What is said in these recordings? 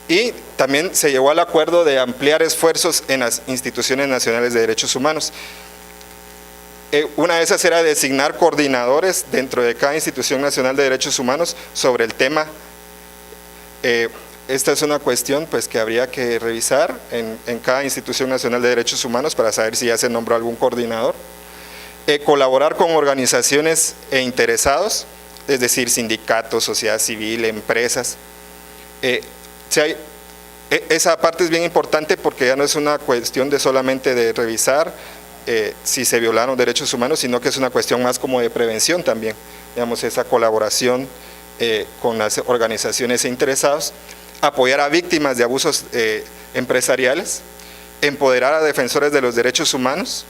Y también se llegó al acuerdo de ampliar esfuerzos en las instituciones nacionales de derechos humanos. Una de esas era designar coordinadores dentro de cada institución nacional de derechos humanos sobre el tema. Esta es una cuestión pues, que habría que revisar en cada institución nacional de derechos humanos para saber si ya se nombró algún coordinador. Colaborar con organizaciones e interesados, es decir, sindicatos, sociedad civil, empresas. Esa parte es bien importante porque ya no es una cuestión de solamente de revisar si se violaron derechos humanos, sino que es una cuestión más como de prevención también, digamos, esa colaboración con las organizaciones e interesados, apoyar a víctimas de abusos empresariales, empoderar a defensores de los derechos humanos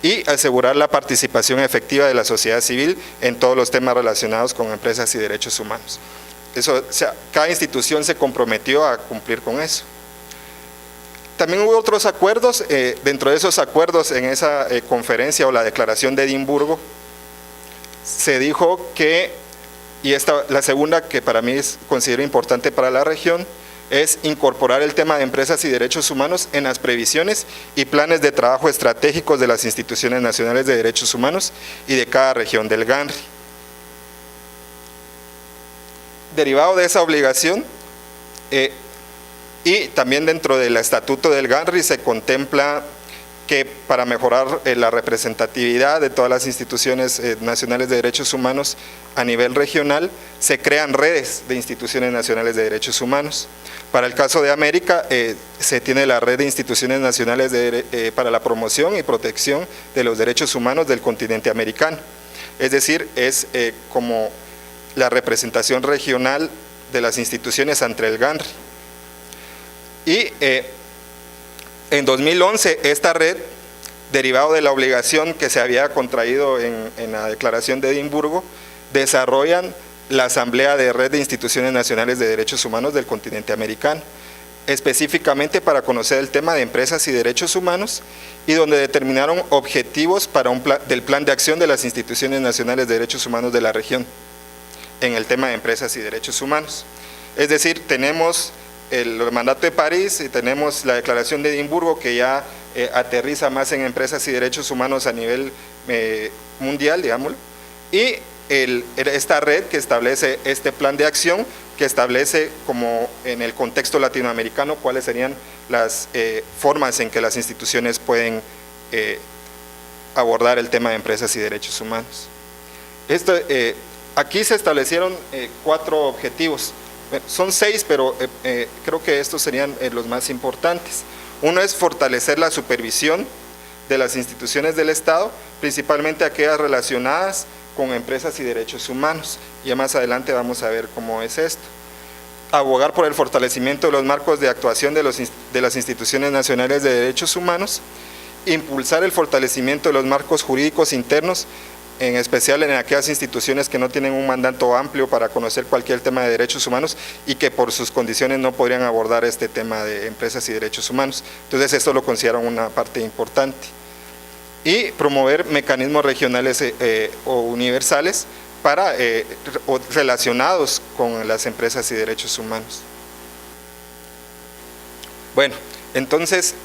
y asegurar la participación efectiva de la sociedad civil en todos los temas relacionados con empresas y derechos humanos. Eso, o sea, cada institución se comprometió a cumplir con eso. También hubo otros acuerdos, dentro de esos acuerdos en esa conferencia o la declaración de Edimburgo, se dijo que, y la segunda que para mí considero importante para la región, es incorporar el tema de empresas y derechos humanos en las previsiones y planes de trabajo estratégicos de las instituciones nacionales de derechos humanos y de cada región del GANRI. Derivado de esa obligación, y también dentro del estatuto del GANRI se contempla que para mejorar la representatividad de todas las instituciones nacionales de derechos humanos a nivel regional, se crean redes de instituciones nacionales de derechos humanos. Para el caso de América, se tiene la red de instituciones nacionales para la promoción y protección de los derechos humanos del continente americano. Es decir, es como la representación regional de las instituciones ante el GANRI. Y en 2011 esta red, derivado de la obligación que se había contraído en la declaración de Edimburgo, desarrollan la Asamblea de Red de Instituciones Nacionales de Derechos Humanos del continente americano, específicamente para conocer el tema de empresas y derechos humanos, y donde determinaron objetivos para del plan de acción de las instituciones nacionales de derechos humanos de la región en el tema de empresas y derechos humanos. Es decir, tenemos el mandato de París y tenemos la declaración de Edimburgo que ya aterriza más en empresas y derechos humanos a nivel mundial, digámoslo, y esta red que establece este plan de acción, que establece como en el contexto latinoamericano cuáles serían las formas en que las instituciones pueden abordar el tema de empresas y derechos humanos. Aquí se establecieron 4 objetivos. Son 6, pero creo que estos serían los más importantes. Uno es fortalecer la supervisión de las instituciones del Estado, principalmente aquellas relacionadas con empresas y derechos humanos. Ya más adelante vamos a ver cómo es esto. Abogar por el fortalecimiento de los marcos de actuación de las instituciones nacionales de derechos humanos. Impulsar el fortalecimiento de los marcos jurídicos internos, en especial en aquellas instituciones que no tienen un mandato amplio para conocer cualquier tema de derechos humanos y que por sus condiciones no podrían abordar este tema de empresas y derechos humanos. Entonces esto lo consideran una parte importante. Y promover mecanismos regionales o universales para, relacionados con las empresas y derechos humanos. Bueno, entonces,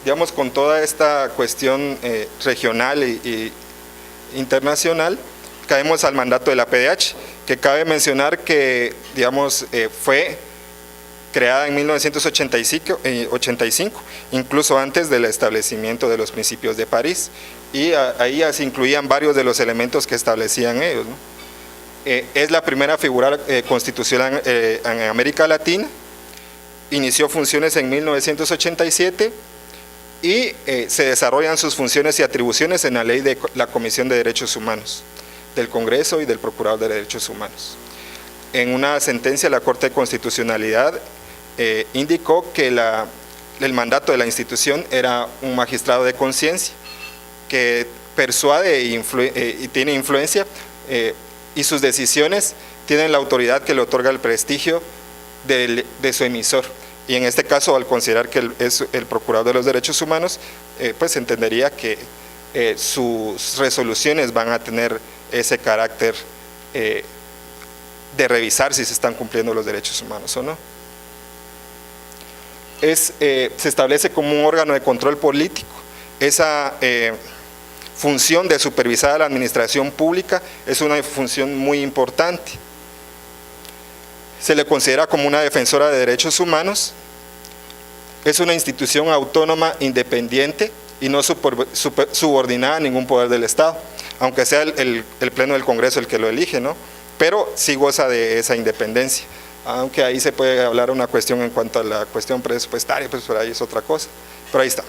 digamos, con toda esta cuestión regional y internacional, caemos al mandato de la PDH, que cabe mencionar que, digamos, fue creada en 1985, incluso antes del establecimiento de los principios de París, y ahí ya se incluían varios de los elementos que establecían ellos, ¿no? Es la primera figura constitucional en América Latina, inició funciones en 1987 y se desarrollan sus funciones y atribuciones en la ley de la Comisión de Derechos Humanos del Congreso y del Procurador de Derechos Humanos. En una sentencia, la Corte de Constitucionalidad indicó que el mandato de la institución era un magistrado de conciencia que persuade y tiene influencia, y sus decisiones tienen la autoridad que le otorga el prestigio de su emisor. Y en este caso, al considerar que es el Procurador de los Derechos Humanos, pues entendería que sus resoluciones van a tener ese carácter de revisar si se están cumpliendo los derechos humanos o no. se establece como un órgano de control político. Esa función de supervisar a la administración pública es una función muy importante. Se le considera como una defensora de derechos humanos. Es una institución autónoma, independiente y no subordinada a ningún poder del Estado, aunque sea el Pleno del Congreso el que lo elige, ¿no? Pero sí goza de esa independencia, aunque ahí se puede hablar una cuestión en cuanto a la cuestión presupuestaria, pues por ahí es otra cosa, pero ahí está.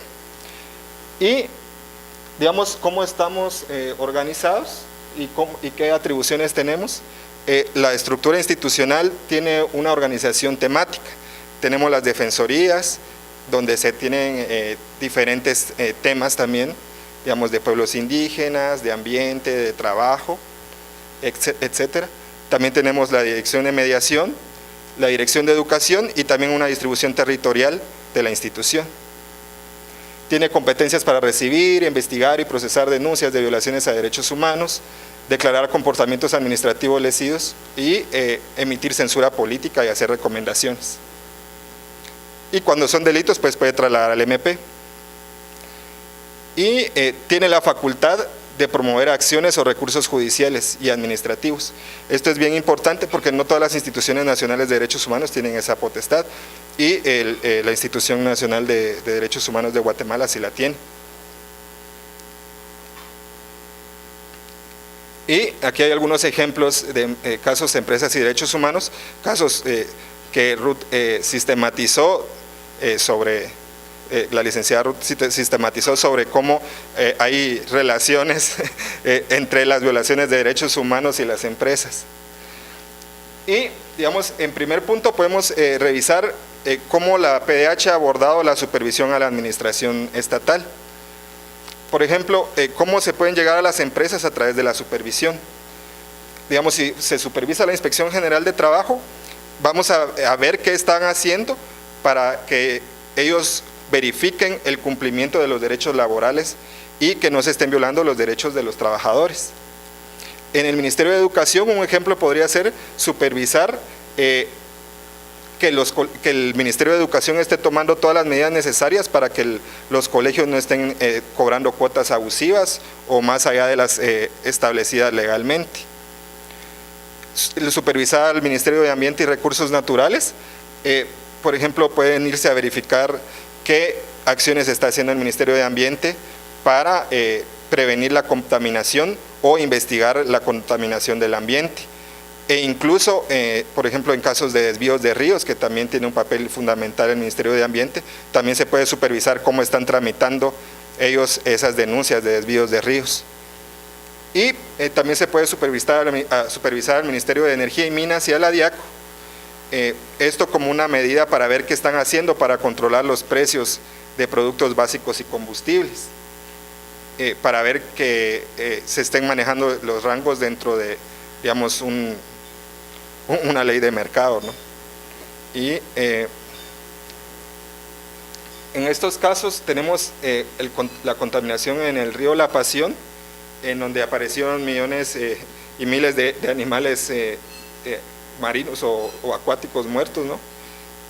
Y digamos cómo estamos organizados y qué atribuciones tenemos. La estructura institucional tiene una organización temática. Tenemos las defensorías, donde se tienen diferentes temas también, digamos, de pueblos indígenas, de ambiente, de trabajo, etcétera. También tenemos la dirección de mediación, la dirección de educación y también una distribución territorial de la institución. Tiene competencias para recibir, investigar y procesar denuncias de violaciones a derechos humanos, declarar comportamientos administrativos lesivos y emitir censura política y hacer recomendaciones. Y cuando son delitos, pues puede trasladar al MP. Y tiene la facultad de promover acciones o recursos judiciales y administrativos. Esto es bien importante porque no todas las instituciones nacionales de derechos humanos tienen esa potestad y la Institución Nacional de Derechos Humanos de Guatemala sí la tiene. Y aquí hay algunos ejemplos de casos de empresas y derechos humanos, casos que Ruth sistematizó la licenciada Ruth sistematizó sobre cómo hay relaciones entre las violaciones de derechos humanos y las empresas. Y, digamos, en primer punto podemos revisar cómo la PDH ha abordado la supervisión a la administración estatal. Por ejemplo, cómo se pueden llegar a las empresas a través de la supervisión. Digamos, si se supervisa la Inspección General de Trabajo, vamos a ver qué están haciendo para que ellos verifiquen el cumplimiento de los derechos laborales y que no se estén violando los derechos de los trabajadores. En el Ministerio de Educación, un ejemplo podría ser supervisar que el Ministerio de Educación esté tomando todas las medidas necesarias para que los colegios no estén cobrando cuotas abusivas o más allá de las establecidas legalmente. Supervisar al Ministerio de Ambiente y Recursos Naturales, por ejemplo, pueden irse a verificar qué acciones está haciendo el Ministerio de Ambiente para prevenir la contaminación o investigar la contaminación del ambiente. E incluso, por ejemplo, en casos de desvíos de ríos, que también tiene un papel fundamental el Ministerio de Ambiente, también se puede supervisar cómo están tramitando ellos esas denuncias de desvíos de ríos. Y también se puede supervisar al Ministerio de Energía y Minas y a la DIACO, esto como una medida para ver qué están haciendo para controlar los precios de productos básicos y combustibles, para ver que se estén manejando los rangos dentro de, digamos, una ley de mercado, ¿no? Y en estos casos tenemos la contaminación en el río La Pasión, en donde aparecieron millones y miles de animales marinos o acuáticos muertos, ¿no?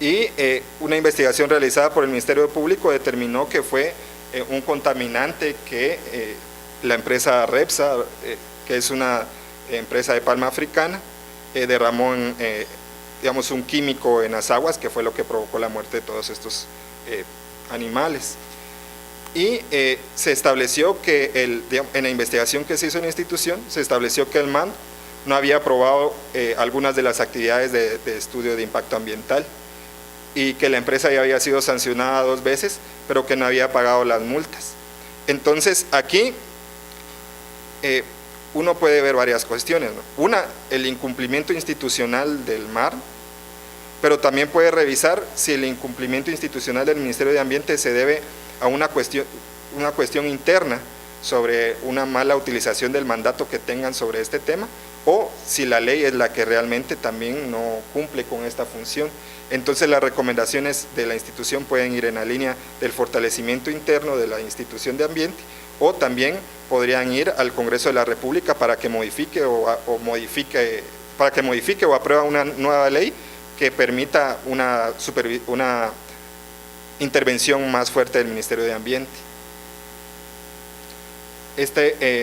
Y una investigación realizada por el Ministerio Público determinó que fue un contaminante que la empresa Repsa, que es una empresa de palma africana, derramó digamos, un químico en las aguas que fue lo que provocó la muerte de todos estos animales. Y se estableció que en la investigación que se hizo en la institución, se estableció que el MAN no había aprobado algunas de las actividades de estudio de impacto ambiental y que la empresa ya había sido sancionada 2 veces, pero que no había pagado las multas. Entonces aquí uno puede ver varias cuestiones, ¿no? Una, el incumplimiento institucional del MAR, pero también puede revisar si el incumplimiento institucional del Ministerio de Ambiente se debe a una cuestión interna sobre una mala utilización del mandato que tengan sobre este tema, o si la ley es la que realmente también no cumple con esta función. Entonces las recomendaciones de la institución pueden ir en la línea del fortalecimiento interno de la institución de ambiente, o también podrían ir al Congreso de la República para que modifique o apruebe una nueva ley que permita intervención más fuerte del Ministerio de Ambiente.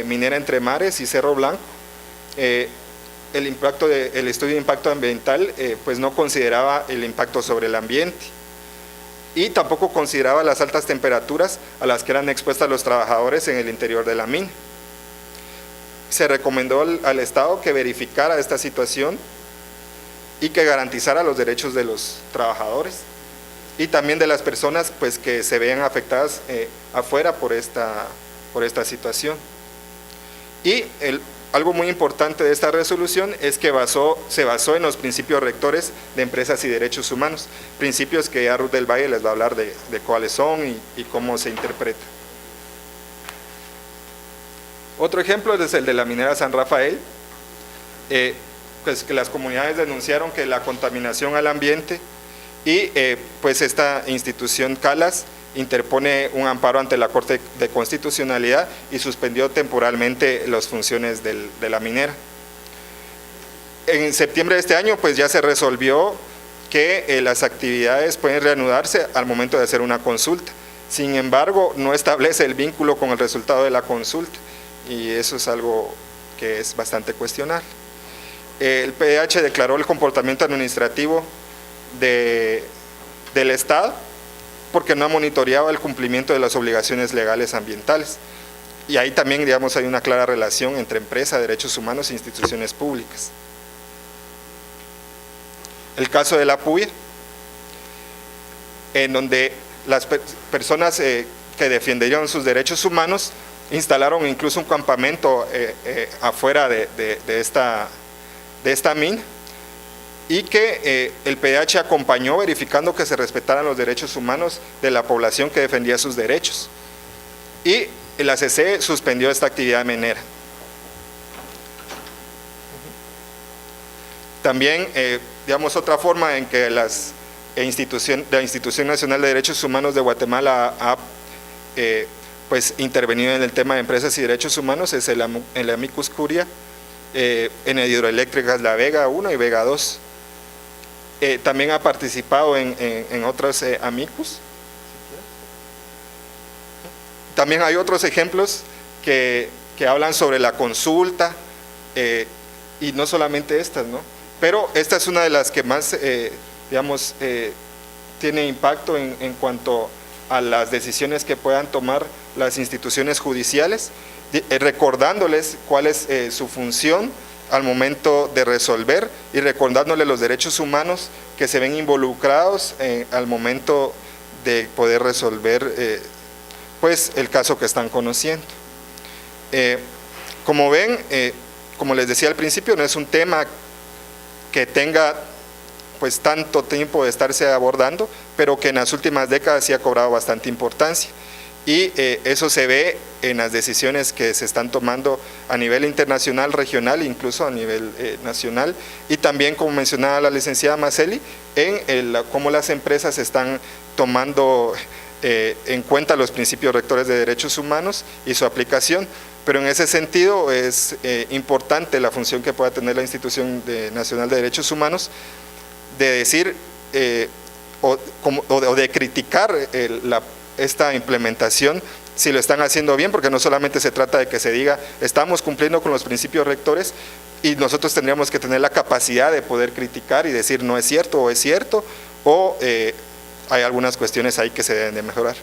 Minera Entre Mares y Cerro Blanco, el estudio de impacto ambiental pues no consideraba el impacto sobre el ambiente y tampoco consideraba las altas temperaturas a las que eran expuestas los trabajadores en el interior de la mina. Se recomendó al Estado que verificara esta situación y que garantizara los derechos de los trabajadores y también de las personas pues, que se vean afectadas afuera por esta situación. Y algo muy importante de esta resolución es que se basó en los principios rectores de empresas y derechos humanos, principios que ya Ruth del Valle les va a hablar de cuáles son y cómo se interpreta. Otro ejemplo es el de la minera San Rafael, pues que las comunidades denunciaron que la contaminación al ambiente y pues esta institución CALAS interpone un amparo ante la Corte de Constitucionalidad y suspendió temporalmente las funciones de la minera. En septiembre de este año pues ya se resolvió que las actividades pueden reanudarse al momento de hacer una consulta. Sin embargo, no establece el vínculo con el resultado de la consulta y eso es algo que es bastante cuestionable. El PDH declaró el comportamiento administrativo del Estado porque no ha monitoreado el cumplimiento de las obligaciones legales ambientales. Y ahí también, digamos, hay una clara relación entre empresa, derechos humanos e instituciones públicas. El caso de la PUIR, en donde las personas que defendieron sus derechos humanos instalaron incluso un campamento afuera de esta mina y que el PDH acompañó verificando que se respetaran los derechos humanos de la población que defendía sus derechos. Y la CC suspendió esta actividad minera. También, digamos, otra forma en que la Institución Nacional de Derechos Humanos de Guatemala ha pues, intervenido en el tema de empresas y derechos humanos es el amicus curia en hidroeléctricas La Vega 1 y Vega 2. También ha participado en otros amicus. También hay otros ejemplos que hablan sobre la consulta y no solamente estas, ¿no? Pero esta es una de las que más, digamos, tiene impacto en cuanto a las decisiones que puedan tomar las instituciones judiciales, recordándoles cuál es su función al momento de resolver y recordándoles los derechos humanos que se ven involucrados al momento de poder resolver pues el caso que están conociendo. Como ven, como les decía al principio, no es un tema que tenga pues tanto tiempo de estarse abordando, pero que en las últimas décadas sí ha cobrado bastante importancia. Y eso se ve en las decisiones que se están tomando a nivel internacional, regional, incluso a nivel nacional, y también, como mencionaba la licenciada Maceli, en cómo las empresas están tomando en cuenta los principios rectores de derechos humanos y su aplicación. Pero en ese sentido es importante la función que pueda tener la Institución Nacional de Derechos Humanos de decir o de criticar esta implementación si lo están haciendo bien, porque no solamente se trata de que se diga estamos cumpliendo con los principios rectores, y nosotros tendríamos que tener la capacidad de poder criticar y decir no es cierto o es cierto, o hay algunas cuestiones ahí que se deben de mejorar.